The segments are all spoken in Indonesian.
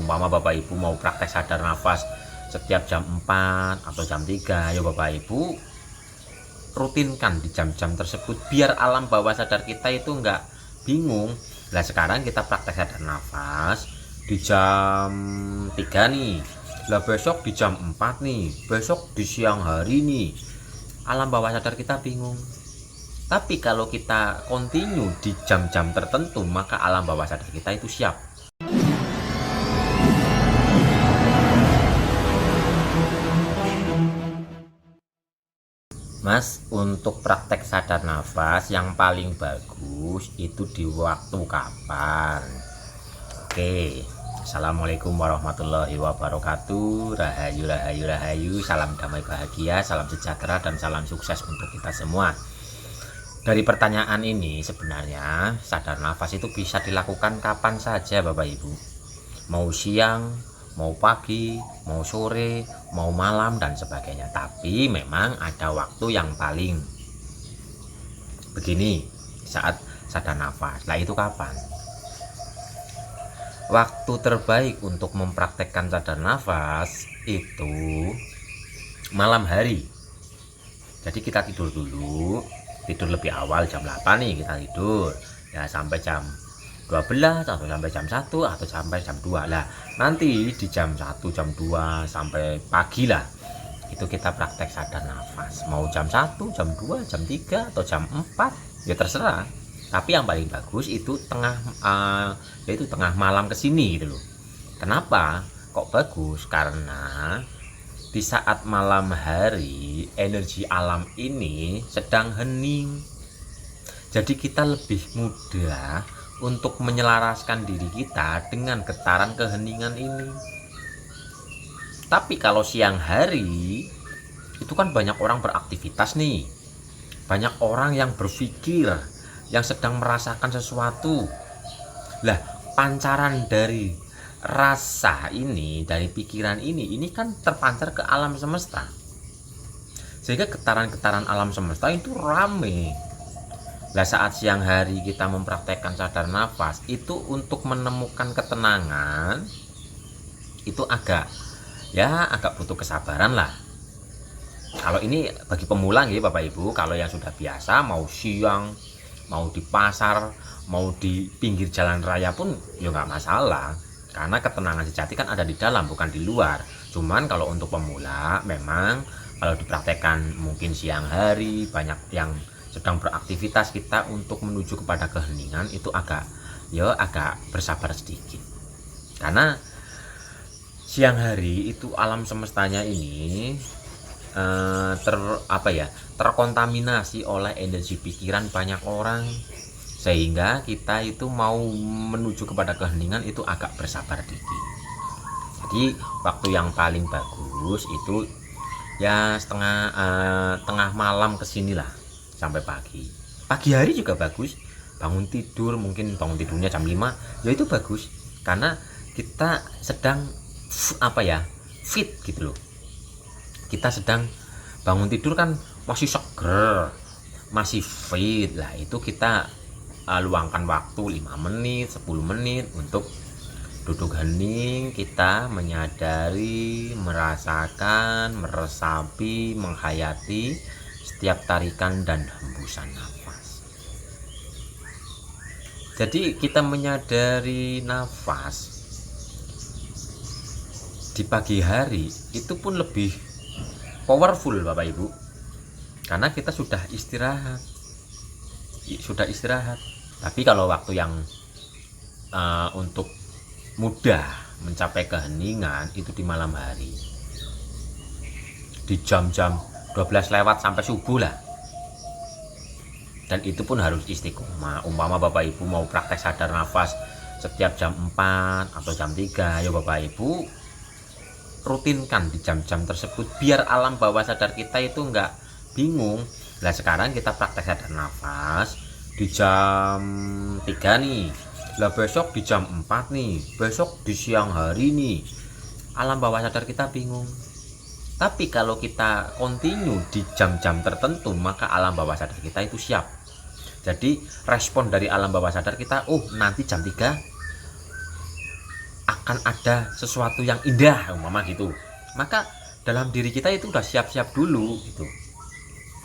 Umpama Bapak Ibu mau praktek sadar nafas setiap jam 4 atau jam 3, ya Bapak Ibu rutinkan di jam-jam tersebut biar alam bawah sadar kita itu nggak bingung. Nah sekarang kita praktek sadar nafas di jam 3 nih, lah besok di jam 4 nih, besok di siang hari nih, alam bawah sadar kita bingung. Tapi kalau kita continue di jam-jam tertentu, maka alam bawah sadar kita itu siap. Mas, untuk praktek sadar nafas yang paling bagus itu di waktu kapan? Oke, Assalamualaikum warahmatullahi wabarakatuh. Rahayu, rahayu, rahayu. Salam damai bahagia, salam sejahtera, dan salam sukses untuk kita semua. Dari pertanyaan ini sebenarnya sadar nafas itu bisa dilakukan kapan saja Bapak Ibu. Mau siang, mau pagi, mau sore, mau malam, dan sebagainya. Tapi memang ada waktu yang paling begini saat sadar nafas. Nah itu kapan? Waktu terbaik untuk mempraktekkan sadar nafas itu malam hari. Jadi kita tidur dulu, tidur lebih awal jam 8 nih kita tidur ya sampai jam 12 atau sampai jam 1 atau sampai jam 2 lah. Nanti di jam 1, jam 2 sampai pagi lah itu kita praktek sadar nafas. Mau jam 1, jam 2, jam 3 atau jam 4 ya terserah. Tapi yang paling bagus itu yaitu tengah malam kesini gitu loh. Kenapa kok bagus? Karena di saat malam hari energi alam ini sedang hening. Jadi kita lebih mudah untuk menyelaraskan diri kita dengan getaran keheningan ini. Tapi kalau siang hari itu kan banyak orang beraktivitas nih. Banyak orang yang berpikir, yang sedang merasakan sesuatu. Lah, pancaran dari rasa ini, dari pikiran ini kan terpancar ke alam semesta. Sehingga getaran-getaran alam semesta itu rame. Lah saat siang hari kita mempraktekkan sadar nafas itu untuk menemukan ketenangan itu agak butuh kesabaran lah. Kalau ini bagi pemula ya Bapak Ibu, kalau yang sudah biasa mau siang, mau di pasar, mau di pinggir jalan raya pun ya nggak masalah. Karena ketenangan sejati kan ada di dalam, bukan di luar. Cuman kalau untuk pemula memang kalau dipraktekkan mungkin siang hari, banyak yang sedang beraktivitas, kita untuk menuju kepada keheningan itu agak bersabar sedikit. Karena siang hari itu alam semestanya ini terkontaminasi oleh energi pikiran banyak orang, sehingga kita itu mau menuju kepada keheningan itu agak bersabar dikit. Jadi waktu yang paling bagus itu ya tengah malam kesinilah sampai pagi. Pagi hari juga bagus, bangun tidur, mungkin bangun tidurnya jam 5 ya itu bagus, karena kita sedang fit gitu loh. Kita sedang bangun tidur kan masih seger, masih fit lah, itu kita luangkan waktu 5 menit 10 menit untuk duduk hening, kita menyadari, merasakan, meresapi, menghayati setiap tarikan dan hembusan nafas. Jadi kita menyadari nafas di pagi hari itu pun lebih powerful Bapak Ibu, karena kita sudah istirahat. Tapi kalau waktu yang untuk mudah mencapai keheningan itu di malam hari, di jam-jam 12 lewat sampai subuh lah. Dan itu pun harus istiqomah. Umpama Bapak Ibu mau praktek sadar nafas setiap jam 4 atau jam 3, ya Bapak Ibu rutinkan di jam-jam tersebut biar alam bawah sadar kita itu nggak bingung. Nah sekarang kita praktek sadar nafas di jam 3 nih, lah besok di jam 4 nih, besok di siang hari nih, alam bawah sadar kita bingung. Tapi kalau kita continue di jam-jam tertentu, maka alam bawah sadar kita itu siap. Jadi respon dari alam bawah sadar kita, oh nanti jam 3 akan ada sesuatu yang indah umpama gitu. Maka dalam diri kita itu udah siap-siap dulu gitu.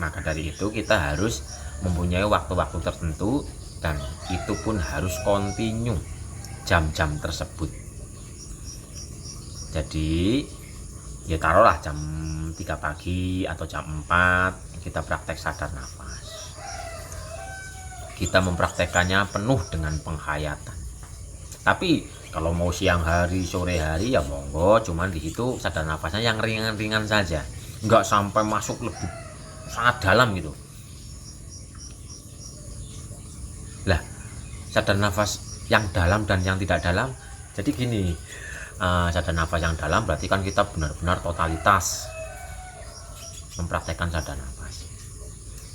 Maka dari itu kita harus mempunyai waktu-waktu tertentu, dan itu pun harus kontinu jam-jam tersebut. Jadi ya taruhlah jam 3 pagi atau jam 4 kita praktek sadar nafas. Kita mempraktekannya penuh dengan penghayatan. Tapi kalau mau siang hari, sore hari ya monggo, cuman di situ sadar nafasnya yang ringan-ringan saja, nggak sampai masuk lebih sangat dalam gitu. Lah, sadar nafas yang dalam dan yang tidak dalam, jadi gini, sadar nafas yang dalam berarti kan kita benar-benar totalitas mempraktekkan sadar nafas.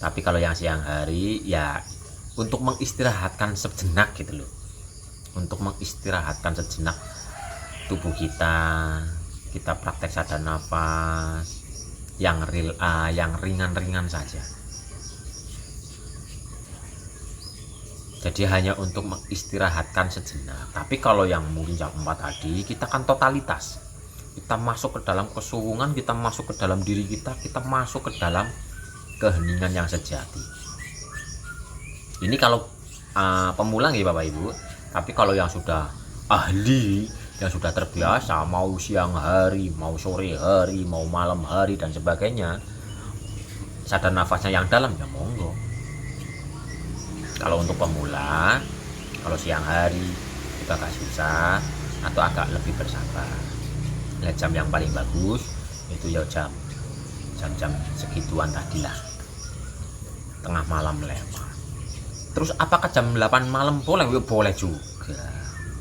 Tapi kalau yang siang hari ya untuk mengistirahatkan sejenak gitu loh, untuk mengistirahatkan sejenak tubuh kita praktek sadar nafas yang ringan-ringan saja. Jadi hanya untuk mengistirahatkan sejenak. Tapi kalau yang mungkin jam 4 tadi, kita kan totalitas. Kita masuk ke dalam kesuwungan, kita masuk ke dalam diri kita, kita masuk ke dalam keheningan yang sejati. Ini kalau pemula ya Bapak Ibu. Tapi kalau yang sudah ahli, yang sudah terbiasa, mau siang hari, mau sore hari, mau malam hari dan sebagainya, sadar nafasnya yang dalam ya monggo. Kalau untuk pemula, kalau siang hari itu agak susah atau agak lebih bersabar. Nah, jam yang paling bagus itu ya jam segituan tadi lah, tengah malam lewat. Terus apakah jam 8 malam boleh? Boleh juga,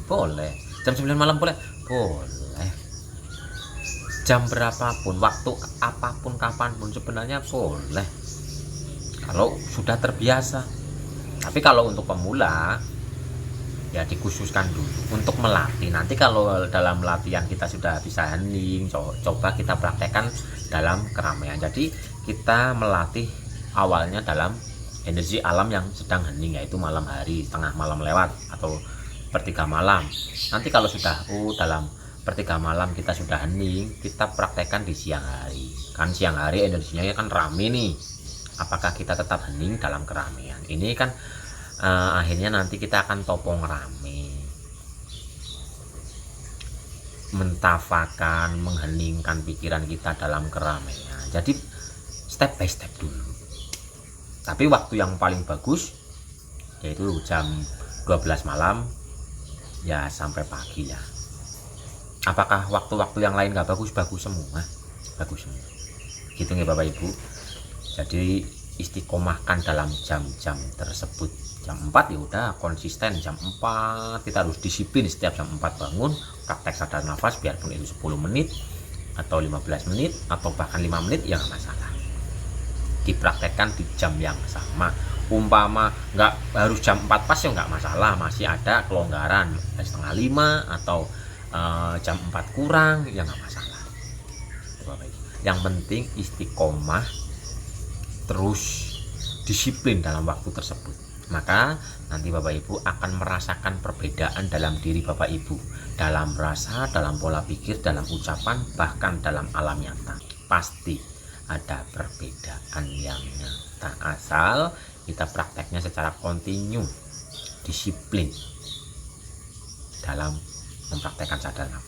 boleh. Jam 9 malam boleh? Boleh. Jam berapapun, waktu apapun, kapanpun sebenarnya boleh, kalau sudah terbiasa. Tapi kalau untuk pemula ya dikhususkan dulu untuk melatih. Nanti kalau dalam latihan kita sudah bisa hening, coba kita praktekkan dalam keramaian. Jadi kita melatih awalnya dalam energi alam yang sedang hening, yaitu malam hari, tengah malam lewat atau sepertiga malam. Nanti kalau sudah dalam sepertiga malam kita sudah hening, kita praktekkan di siang hari. Kan siang hari energinya kan rame nih. Apakah kita tetap hening dalam keramaian? Ini kan akhirnya nanti kita akan topong rame, mentafakan, mengheningkan pikiran kita dalam keramaian. Jadi step by step dulu. Tapi waktu yang paling bagus yaitu jam 12 malam ya sampai pagi ya. Apakah waktu-waktu yang lain nggak bagus? Bagus semua, bagus semua. Gitu nih Bapak Ibu. Jadi istiqomahkan dalam jam-jam tersebut. Jam 4 ya udah konsisten, jam 4 kita harus disiplin, setiap jam 4 bangun praktek sadar nafas, biarpun itu 10 menit atau 15 menit atau bahkan 5 menit ya nggak masalah. Dipraktekkan di jam yang sama. Umpama nggak harus jam 4 pas ya nggak masalah, masih ada kelonggaran 4:30 atau jam 4 kurang ya nggak masalah. Yang penting istiqomah, terus disiplin dalam waktu tersebut. Maka nanti Bapak Ibu akan merasakan perbedaan dalam diri Bapak Ibu, dalam rasa, dalam pola pikir, dalam ucapan, bahkan dalam alam nyata. Pasti ada perbedaan yang nyata, asal kita prakteknya secara kontinu, disiplin dalam mempraktekkan sadar nafas.